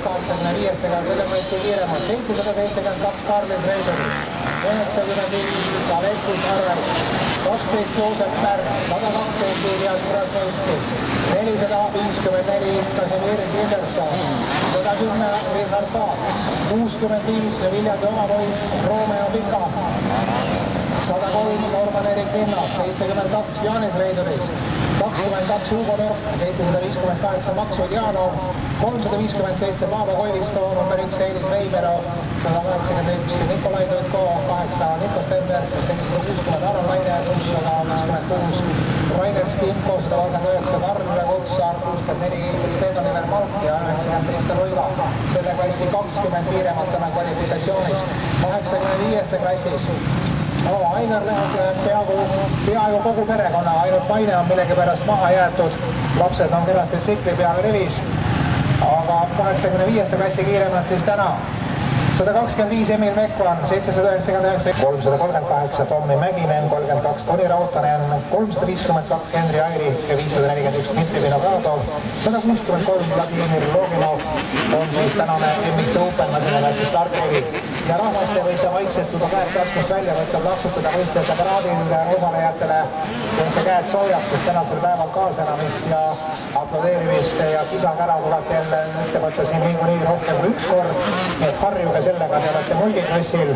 85-ega selle võeti kiiremalt, 772 Karlis Reidurit, 95 Kalekus Arvel, 12 Joosep Pärn, 112 Ilias Kurasnõuski, 454 Kasimir Kinderson, 110 Richard Paak, 65 Viljandi omapoiss Romeo Pika, 103 Norman Erik Linnas, 72 Jaanis Reiduris, 22 Hugo Torp, 758 Maks Uljanov, 357 Paavo Koivisto, number 1 Heilis Veimero, 181 Nikolai Tõtko, 8 Nikos Stenberg, 460 Aron Laine, 656 Rainer Stimko, 139 Karl Kutsar, 64 Sten Oliver Malk ja 90 Kristjan Uiga. Selle klassi 20 piiremat täna kvalifikatsioonis, 85 klassis. Ainar läheb peaaegu kogu perekonnaga, ainult Maine on millegipärast maha jäetud. Lapsed on kenasti tsikli peale rivis, aga 85 klassi kiiremad siis täna. 125 Emil Mekvan, 799, 338 Tommi Mäginen, 32 Toni Rautanen, 352 Henri Airi ja 541 Dmitri Vinogradov, 163 Vladimir Loginov on siis tänane MX Open klassis Tarkevi. Ja rahvaste võite vaikselt, kui käed taskust välja võtta, plaksutada võistlejate paraadil osalejatele, võite käed soojaks, sest tänasel päeval kaasenamist ja aplodeerimist ja kisakära tuleb jälle ette võtta siin niikuinii rohkem kui üks kord, nii et harjuge sellega, te olete mulgikrossil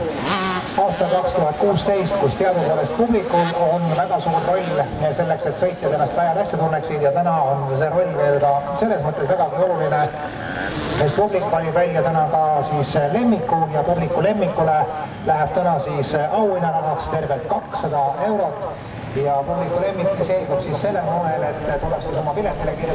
aastal 2016, kus teadupoolest publikul on väga suur roll selleks, et sõitjad ennast rajal hästi tunneksid ja täna on see roll veel ka selles mõttes vägagi oluline, et publik valib välja täna ka siis lemmiku ja publiku lemmikule läheb täna siis auhinnarahaks tervelt 200 € ja publiku lemmik selgub siis selle moel, et tuleb siis oma piletile kirjutada.